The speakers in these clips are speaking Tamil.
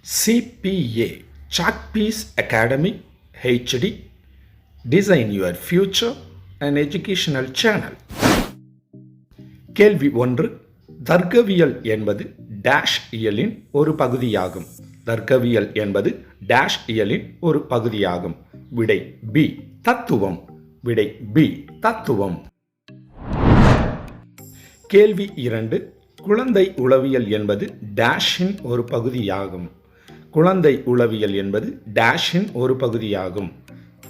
CPA Chalkpiece Academy HD Design Your Future an Educational Channel. கேள்வி 1. தர்க்கவியல் என்பது டேஷ் இயலின் ஒரு பகுதியாகும். தர்க்கவியல் என்பது டேஷ் இயலின் ஒரு பகுதியாகும். விடை பி தத்துவம். விடை பி தத்துவம். கேள்வி 2. குழந்தை உளவியல் என்பது டேஷின் ஒரு பகுதியாகும். குழந்தை உளவியல் என்பது டேஷின் ஒரு பகுதியாகும்.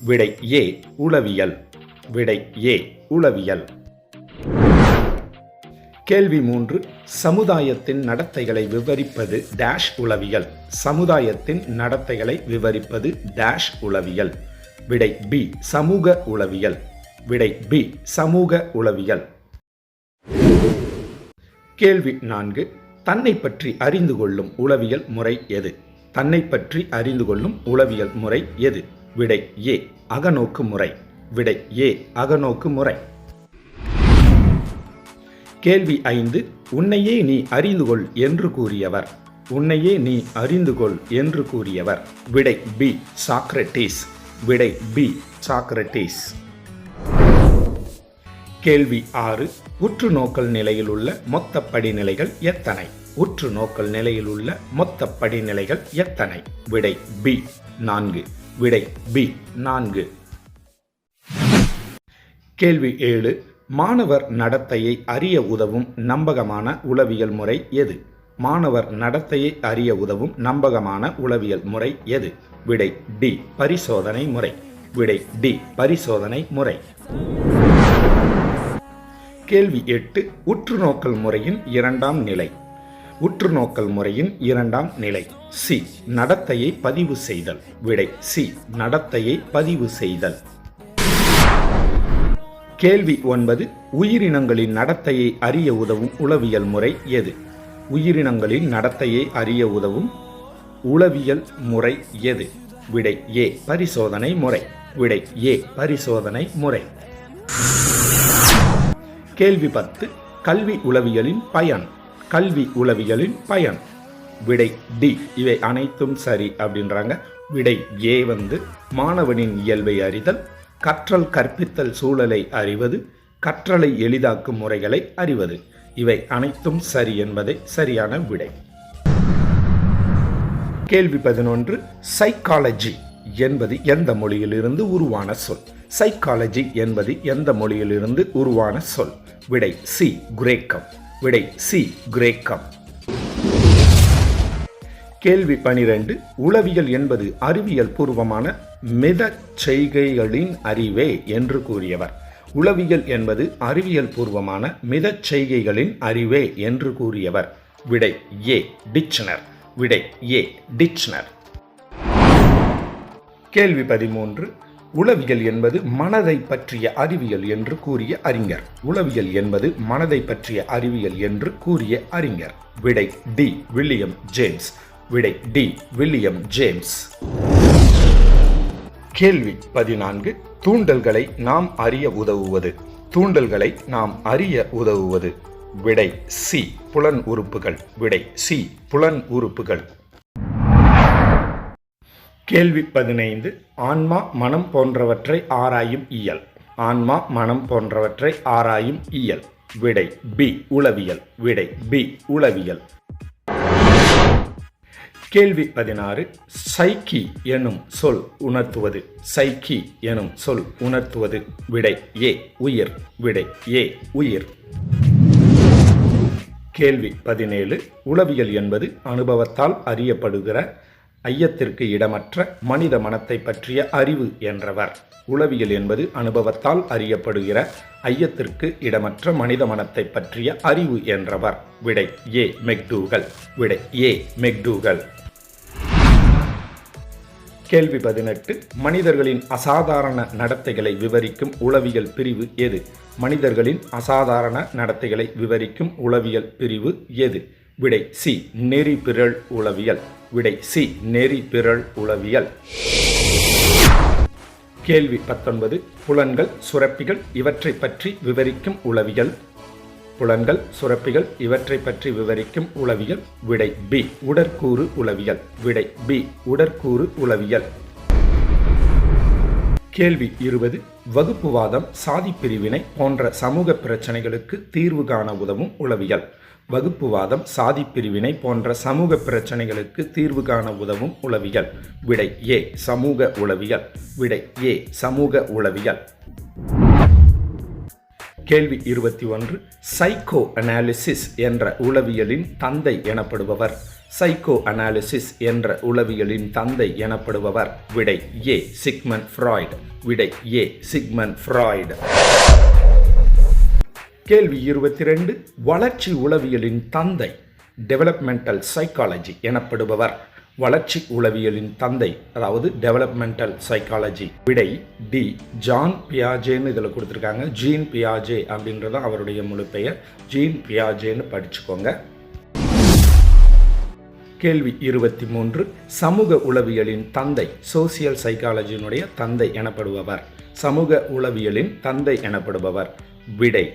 விடை ஏ உளவியல். விடை ஏ உளவியல். கேள்வி 3. சமுதாயத்தின் நடத்தைகளை விவரிப்பது டேஷ் உளவியல். சமுதாயத்தின் நடத்தைகளை விவரிப்பது டேஷ் உளவியல். விடை பி சமூக உளவியல். விடை பி சமூக உளவியல். கேள்வி 4. தன்னை பற்றி அறிந்து கொள்ளும் உளவியல் முறை எது? தன்னை பற்றி அறிந்து கொள்ளும் உளவியல் முறை எது? விடை ஏ அகநோக்கு முறை. விடை ஏ அகநோக்கு முறை. கேள்வி 5. உன்னையே நீ அறிந்து கொள் என்று கூறியவர். உன்னையே நீ அறிந்து கொள் என்று கூறியவர். விடை பி சாக்ரடீஸ். விடை பி சாக்ரடீஸ். கேள்வி 6. உற்று நோக்கல் நிலையில் உள்ள மொத்த படிநிலைகள் எத்தனை? உற்று நோக்கல் நிலையில் உள்ள மொத்த படிநிலைகள் எத்தனை? விடை பி 4. விடை பி 4. கேள்வி 7. மாணவர் நடத்தையை அறிய உதவும் நம்பகமான உளவியல் முறை எது? மாணவர் நடத்தையை அறிய உதவும் நம்பகமான உளவியல் முறை எது? விடை டி பரிசோதனை முறை. விடை டி பரிசோதனை முறை. கேள்வி 8. உற்றுநோக்கல் முறையின் இரண்டாம் நிலை. உற்றுநோக்கல் முறையின் இரண்டாம் நிலை. சி நடத்தையை பதிவு செய்தல். விடை சி நடத்தையை பதிவு செய்தல். கேள்வி 9. உயிரினங்களின் நடத்தையை அறிய உதவும் உளவியல் முறை எது? உயிரினங்களின் நடத்தையை அறிய உதவும் உளவியல் முறை எது? விடை ஏ பரிசோதனை முறை. விடை ஏ பரிசோதனை முறை. கேள்வி 10. கல்வி உளவியலின் பயன். கல்வி உளவியலின் பயன். விடை டி இவை அனைத்தும் சரி அப்படின்றாங்க. விடை ஏ மாணவனின் இயல்பை அறிதல், கற்றல் கற்பித்தல் சூழலை அறிவது, கற்றலை எளிதாக்கும் முறைகளை அறிவது. இவை அனைத்தும் சரி என்பதே சரியான விடை. கேள்வி 11. சைக்காலஜி என்பது எந்த மொழியிலிருந்து உருவான சொல்? சைக்காலஜி என்பது எந்த மொழியிலிருந்து உருவான சொல்? விடை சி கிரேக்கம். விடை சி கிரேக்கம். கேள்வி 12. உளவியல் என்பது அறிவியல் பூர்வமான மித செய்கைகளின் அறிவே என்று கூறியவர். உளவியல் என்பது அறிவியல் பூர்வமான மித செய்கைகளின் அறிவே என்று கூறியவர். விடை ஏ டிக்ஷனர். விடை ஏ டிக்ஷனர். கேள்வி 13. உளவியல் என்பது மனதை பற்றிய அறிவியல் என்று கூறிய அறிஞர். உளவியல் என்பது மனதை பற்றிய அறிவியல் என்று கூறிய அறிஞர். விடை டி வில்லியம் ஜேம்ஸ். விடை டி வில்லியம் ஜேம்ஸ். கேள்வி 14. தூண்டல்களை நாம் அறிய உதவுவது. தூண்டல்களை நாம் அறிய உதவுவது. விடை சி புலன் உறுப்புகள். விடை சி புலன் உறுப்புகள். கேள்வி 15. ஆன்மா மனம் போன்றவற்றை ஆராயும் இயல். ஆன்மா மனம் போன்றவற்றை ஆராயும் இயல். விடை பி உளவியல். விடை பி உளவியல். கேள்வி 16. சைக்கி எனும் சொல் உணர்த்துவது. சைக்கி எனும் சொல் உணர்த்துவது. விடை ஏ உயிர். விடை ஏ உயிர். கேள்வி 17. உளவியல் என்பது அனுபவத்தால் அறியப்படுகிற ஐயத்திற்கு இடமற்ற மனித மனத்தை பற்றிய அறிவு என்றவர். உளவியல் என்பது அனுபவத்தால் அறியப்படுகிற ஐயத்திற்கு இடமற்ற மனித மனத்தை பற்றிய அறிவு என்றவர். விடை ஏ மெக்டூகல். விடை ஏ மெக்டூகல். கேள்வி 18. மனிதர்களின் அசாதாரண நடத்தைகளை விவரிக்கும் உளவியல் பிரிவு எது? மனிதர்களின் அசாதாரண நடத்தைகளை விவரிக்கும் உளவியல் பிரிவு எது? விடை சி நெறிபிறழ் உளவியல். விடை சி நெறிபிறழ் உளவியல். கேள்வி 19. புலன்கள் சுரப்பிகள் இவற்றை பற்றி விவரிக்கும் உளவியல். புலன்கள், சுரப்பிகள் இவற்றை பற்றி விவரிக்கும் உளவியல். விடை பி உடற்கூறு உளவியல். விடை பி உடற்கூறு உளவியல். கேள்வி 20. வகுப்புவாதம், சாதி பிரிவினை போன்ற சமூக பிரச்சனைகளுக்கு தீர்வு காண உதவும் உளவியல். வகுப்புவாதம், சாதி பிரிவினை போன்ற சமூக பிரச்சனைகளுக்கு தீர்வு காண உதவும் உளவியல். விடை ஏ சமூக உளவியல். விடை ஏ சமூக உளவியல். கேள்வி 21. சைக்கோ அனாலிசிஸ் என்ற உளவியலின் தந்தை எனப்படுபவர். சைக்கோ அனாலிசிஸ் என்ற உளவியலின் தந்தை எனப்படுபவர். விடை ஏ சிக்மண்ட் ஃப்ராய்டு. விடை ஏ சிக்மண்ட் ஃப்ராய்டு. கேள்வி 22. வளர்ச்சி உளவியலின் தந்தை டெவலப்மெண்டல் சைக்காலஜி எனப்படுபவர். வளர்ச்சி உளவியலின் தந்தை அதாவது டெவலப்மெண்டல் சைக்காலஜி. விடை டி ஜான் பியாஜேன்னு இதில் கொடுத்துருக்காங்க. ஜீன் பியாஜே அப்படின்றது அவருடைய முழு பெயர். ஜீன் பியாஜேன்னு படிச்சுக்கோங்க. கேள்வி 23. சமூக உளவியலின் தந்தை சோசியல் சைக்காலஜியினுடைய தந்தை எனப்படுபவர். சமூக உளவியலின் தந்தை எனப்படுபவர். விடை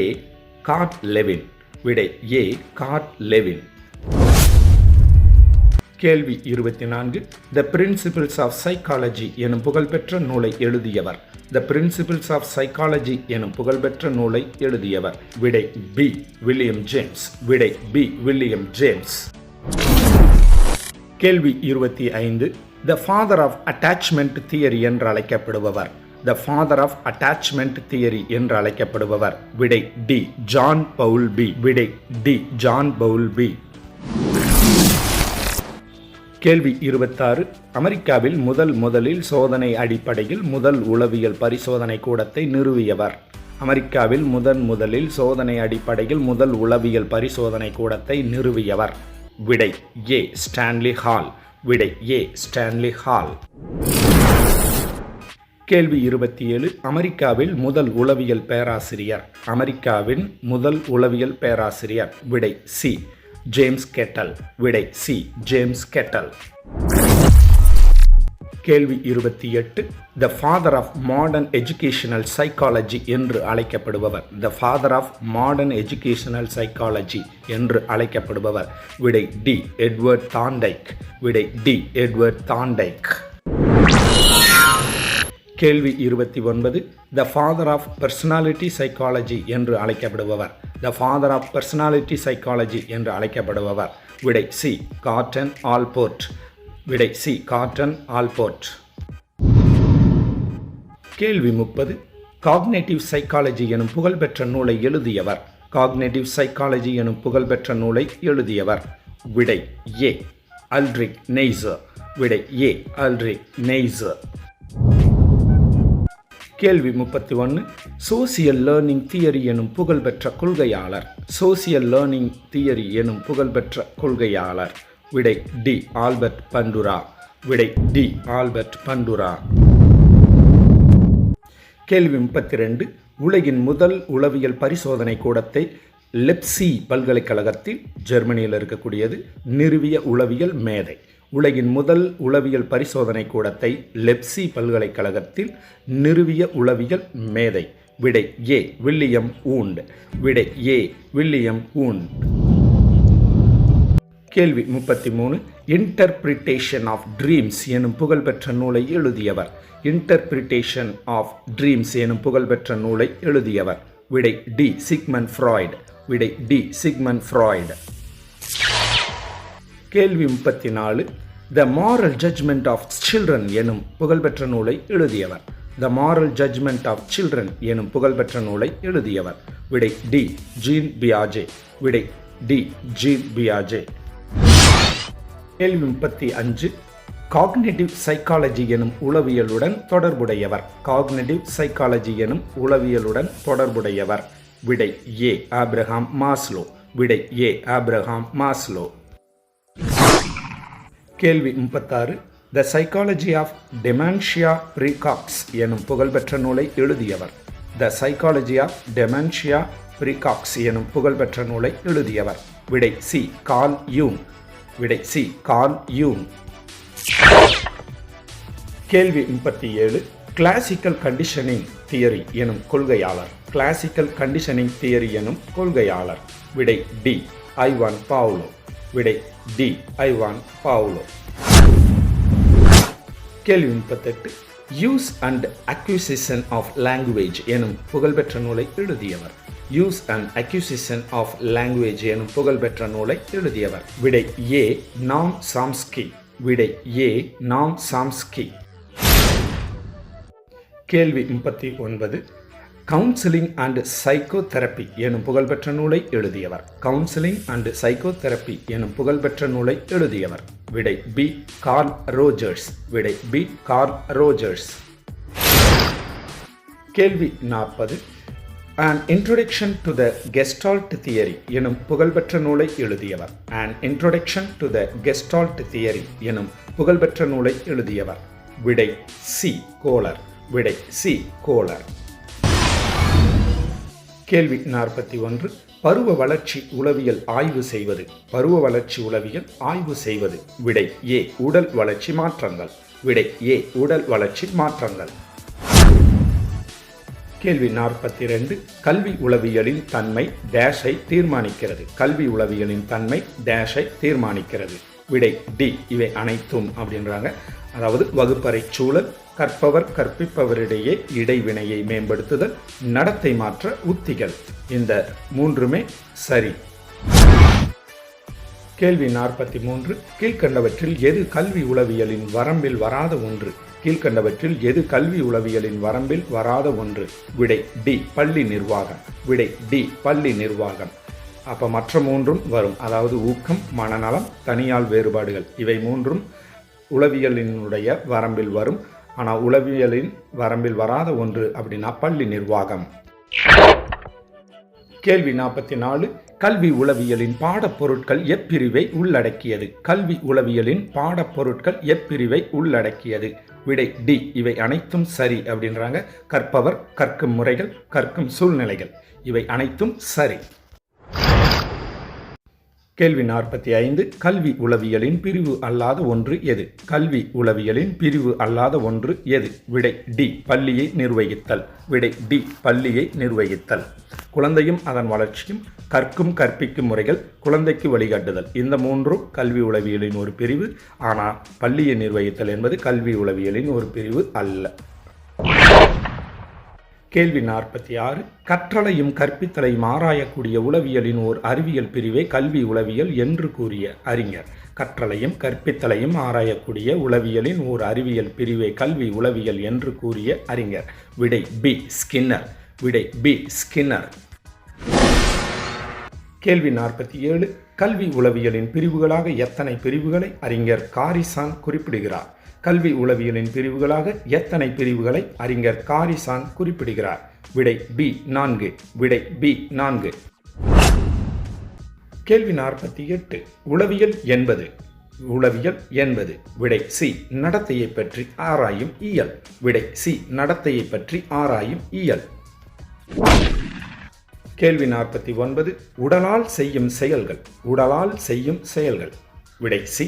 ஏ கார்ட் லெவின். விடை ஏ கார்ட் லெவின். கேள்வி 24. த பிரின்சிபிள்ஸ் ஆஃப் சைக்காலஜி எனும் புகழ்பெற்ற நூலை எழுதியவர். த பிரின்சிபிள்ஸ் ஆஃப் சைக்காலஜி எனும் புகழ்பெற்ற நூலை எழுதியவர். விடை பி வில்லியம் ஜேம்ஸ். விடை பி வில்லியம் ஜேம்ஸ். கேள்வி 25. த ஃபாதர் ஆஃப் அட்டாச்மெண்ட் தியரி என்று அழைக்கப்படுபவர். The father of attachment theory என்று அழைக்கப்படுபவர். விடை டி ஜான் பவுல்பி. விடை டி ஜான் பவுல்பி. கேள்வி 26. அமெரிக்காவில் முதலில் சோதனை அடிப்படையில் முதல் உளவியல் பரிசோதனை கூடத்தை நிறுவியவர். அமெரிக்காவில் முதலில் சோதனை அடிப்படையில் முதல் உளவியல் பரிசோதனை கூடத்தை நிறுவியவர். விடை ஏ ஸ்டான்லி ஹால். விடை ஏ ஸ்டான்லி ஹால். கேள்வி 27. அமெரிக்காவில் முதல் உளவியல் பேராசிரியர். அமெரிக்காவின் முதல் உளவியல் பேராசிரியர். விடை சி ஜேம்ஸ் கெட்டல். விடை சி ஜேம்ஸ் கெட்டல். கேள்வி 28. The father of modern educational psychology என்று அழைக்கப்படுபவர். The father of modern educational psychology என்று அழைக்கப்படுபவர். விடை டி எட்வர்ட் தாண்டைக். விடை டி எட்வர்ட் தாண்டைக். கேள்வி 29. த ஃபாதர் ஆஃப் பர்சனாலிட்டி சைக்காலஜி என்று அழைக்கப்படுபவர். The father of personality psychology என்று அழைக்கப்படுபவர். விடை சி கார்டன் ஆல்போர்ட். விடை சி கார்டன் ஆல்போர்ட். கேள்வி 30. காக்னேட்டிவ் சைக்காலஜி எனும் புகழ்பெற்ற நூலை எழுதியவர். காக்னேட்டிவ் சைக்காலஜி எனும் புகழ்பெற்ற நூலை எழுதியவர். விடை ஏ அல்ட்ரிக் நெய்சர். விடை ஏ அல்ட்ரிக் நெய்சர். கேள்வி 31. சோசியல் லேர்னிங் தியரி எனும் புகழ்பெற்ற கொள்கையாளர். சோசியல் லேர்னிங் தியரி எனும் புகழ்பெற்ற கொள்கையாளர். விடை டி ஆல்பர்ட் பண்டுரா. விடை டி ஆல்பர்ட் பண்டுரா. கேள்வி 32. உலகின் முதல் உளவியல் பரிசோதனை கூடத்தை லெப்சி பல்கலைக்கழகத்தில் ஜெர்மனியில் இருக்கக்கூடியது நிறுவிய உளவியல் மேதை. உலகின் முதல் உளவியல் பரிசோதனை கூடத்தை லெப்சி பல்கலைக்கழகத்தில் நிறுவிய உளவியல் மேதை. விடை ஏ வில்லியம் ஊண்ட். விடை ஏ வில்லியம் ஊண்ட். கேள்வி 33. இன்டர்பிரிட்டேஷன் ஆஃப் ட்ரீம்ஸ் எனும் புகழ்பெற்ற நூலை எழுதியவர். இன்டர்பிரிட்டேஷன் ஆஃப் ட்ரீம்ஸ் எனும் புகழ்பெற்ற நூலை எழுதியவர். விடை டி சிக்மண்ட் ஃப்ராய்டு. விடை டி சிக்மண்ட் ஃப்ராய்டு. கேள்வி 34. The moral judgement of children எனும் புகழ்பெற்ற நூலை எழுதியவர். The moral judgement of children எனும் புகழ்பெற்ற நூலை எழுதியவர். விடை டி ஜீன் பியாஜே. விடை டி ஜீன் பியாஜே. கேள்வி 35. காக்னேட்டிவ் சைக்காலஜி எனும் உளவியலுடன் தொடர்புடையவர். காக்னேட்டிவ் சைக்காலஜி எனும் உளவியலுடன் தொடர்புடையவர். விடை ஏ ஆப்ரஹாம் மாஸ்லோ. விடை ஏ ஆப்ரஹாம் மாஸ்லோ. கேள்வி 36. த சைக்காலஜி ஆஃப் டெமென்ஷியா ப்ரீகாக்ஸ் எனும் புகழ்பெற்ற நூலை எழுதியவர். த சைக்காலஜி ஆஃப் டெமென்ஷியா ப்ரீகாக்ஸ் எனும் புகழ்பெற்ற நூலை எழுதியவர். விடை சி கார்ல் யூங். விடை சி கார்ல் யூங். கேள்வி 37. கிளாசிக்கல் கண்டிஷனிங் தியரி எனும் கொள்கையாளர். கிளாசிக்கல் கண்டிஷனிங் தியரி எனும் கொள்கையாளர்? விடை டி ஐவான் பாவ்லோ. விடை டி ஐவான் பாவ்லோ. கேள்வி 38. Use and acquisition of language எனும் புகழ்பெற்ற நூலை எழுதியவர்? Use and acquisition of language எனும் புகழ்பெற்ற நூலை எழுதியவர்? விடை ஏ நாம் சாம்ஸ்கி. விடை ஏ நாம் சாம்ஸ்கி. கேள்வி 39. கவுன்சிலிங் அண்ட் சைக்கோதெரப்பி எனும் புகழ்பெற்ற நூலை எழுதியவர்? கவுன்சிலிங் அண்ட் சைக்கோதெரப்பி எனும் புகழ்பெற்ற நூலை எழுதியவர்? விடை பி கார்ல் ரோஜர்ஸ். விடை பி கார்ல் ரோஜர்ஸ். கேள்வி 40. An Introduction to the Gestalt Theory எனும் புகழ்பெற்ற நூலை எழுதியவர்? An Introduction to the Gestalt Theory எனும் புகழ்பெற்ற நூலை எழுதியவர்? விடை சி கோலர். விடை சி கோலர். கேள்வி 41. பருவ வளர்ச்சி உளவியல் ஆய்வு செய்வது? பருவ வளர்ச்சி உளவியல் ஆய்வு செய்வது? விடை ஏ உடல் வளர்ச்சி மாற்றங்கள். விடை ஏ உடல் வளர்ச்சி மாற்றங்கள். கேள்வி 42. கல்வி உளவியலின் தன்மை டேஷை தீர்மானிக்கிறது? கல்வி உளவியலின் தன்மை டேஷை தீர்மானிக்கிறது? விடை டி இவை அனைத்தும் அப்படின்றாங்க. அதாவது வகுப்பறை சூழல், கற்பவர் கற்பிப்பவரிடையே இடைவினையை மேம்படுத்துதல், நடத்தை மாற்ற உத்திகள். இந்த மூன்றுமே சரி. கேள்வி 43. கீழ்கண்டவற்றில் எது கல்வி உளவியலின் வரம்பில் வராத ஒன்று? கீழ்கண்டவற்றில் எது கல்வி உளவியலின் வரம்பில் வராத ஒன்று? விடை டி பள்ளி நிர்வாகம். விடை டி பள்ளி நிர்வாகம். அப்போ மற்ற மூன்றும் வரும். அதாவது ஊக்கம், மனநலம், தனியால் வேறுபாடுகள். இவை மூன்றும் உளவியலினுடைய வரம்பில் வரும். ஆனால் உளவியலின் வரம்பில் வராத ஒன்று அப்படின்னா பள்ளி நிர்வாகம். கேள்வி 44. கல்வி உளவியலின் பாடப்பொருட்கள் எப்பிரிவை உள்ளடக்கியது? கல்வி உளவியலின் பாடப்பொருட்கள் எப்பிரிவை உள்ளடக்கியது? விடை டி இவை அனைத்தும் சரி அப்படின்றாங்க. கற்பவர், கற்கும் முறைகள், கற்கும் சூழ்நிலைகள். இவை அனைத்தும் சரி. கேள்வி 45. கல்வி உளவியலின் பிரிவு அல்லாத ஒன்று எது? கல்வி உளவியலின் பிரிவு அல்லாத ஒன்று எது? விடை டி பள்ளியை நிர்வகித்தல். விடை டி பள்ளியை நிர்வகித்தல். குழந்தையும் அதன் வளர்ச்சியும், கற்கும் கற்பிக்கும் முறைகள், குழந்தைக்கு வழிகாட்டுதல். இந்த மூன்றும் கல்வி உளவியலின் ஒரு பிரிவு. ஆனால் பள்ளியை நிர்வகித்தல் என்பது கல்வி உளவியலின் ஒரு பிரிவு அல்ல. கேள்வி 46. கற்றலையும் கற்பித்தலையும் ஆராயக்கூடிய உளவியலின் ஓர் அறிவியல் பிரிவை கல்வி உளவியல் என்று கூறிய அறிஞர்? கற்றலையும் கற்பித்தலையும் ஆராயக்கூடிய உளவியலின் ஓர் அறிவியல் பிரிவை கல்வி உளவியல் என்று கூறிய அறிஞர்? விடை பி ஸ்கின்னர். விடை பி ஸ்கின்னர். கேள்வி 47. கல்வி உளவியலின் பிரிவுகளாக எத்தனை பிரிவுகளை அறிஞர் காரிசான் குறிப்பிடுகிறார்? கல்வி உளவியலின் பிரிவுகளாக எத்தனை பிரிவுகளை அறிஞர் காரிசான் குறிப்பிடுகிறார்? விடை பி 4. விடை பி 4. கேள்வி 48. உளவியல் என்பது? உளவியல் என்பது? விடை சி நடத்தையை பற்றி ஆராயும் இயல். விடை சி நடத்தையை பற்றி ஆராயும் இயல். கேள்வி 49. உடலால் செய்யும் செயல்கள்? உடலால் செய்யும் செயல்கள்? விடை சி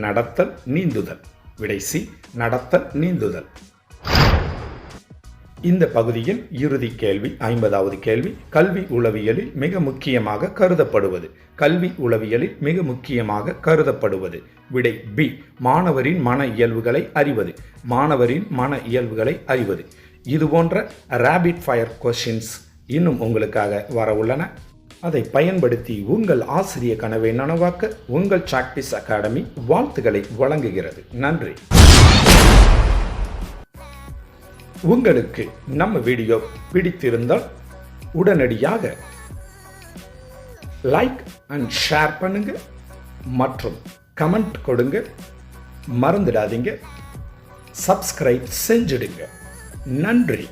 நடத்தல், நீந்துதல். விடை சி நடத்தல், நீந்துதல். இந்த பகுதியின் இறுதி கேள்வி 50வது கேள்வி. கல்வி உளவியலில் மிக முக்கியமாக கருதப்படுவது? கல்வி உளவியலில் மிக முக்கியமாக கருதப்படுவது? விடை பி மாணவரின் மன இயல்புகளை அறிவது. மாணவரின் மன இயல்புகளை அறிவது. இது போன்ற ரேபிட் ஃபயர் கொஸ்டின்ஸ் இன்னும் உங்களுக்காக வர உள்ளன. அதை பயன்படுத்தி உங்கள் ஆசிரிய கனவை நனவாக்க உங்கள் சாக்பீஸ் அகாடமி வாழ்த்துக்களை வழங்குகிறது. நன்றி. உங்களுக்கு நம்ம வீடியோ பிடித்திருந்தால் உடனடியாக லைக் அண்ட் ஷேர் பண்ணுங்க மற்றும் கமெண்ட் கொடுங்க. மறந்துடாதீங்க, சப்ஸ்கிரைப் செஞ்சிடுங்க. நன்றி.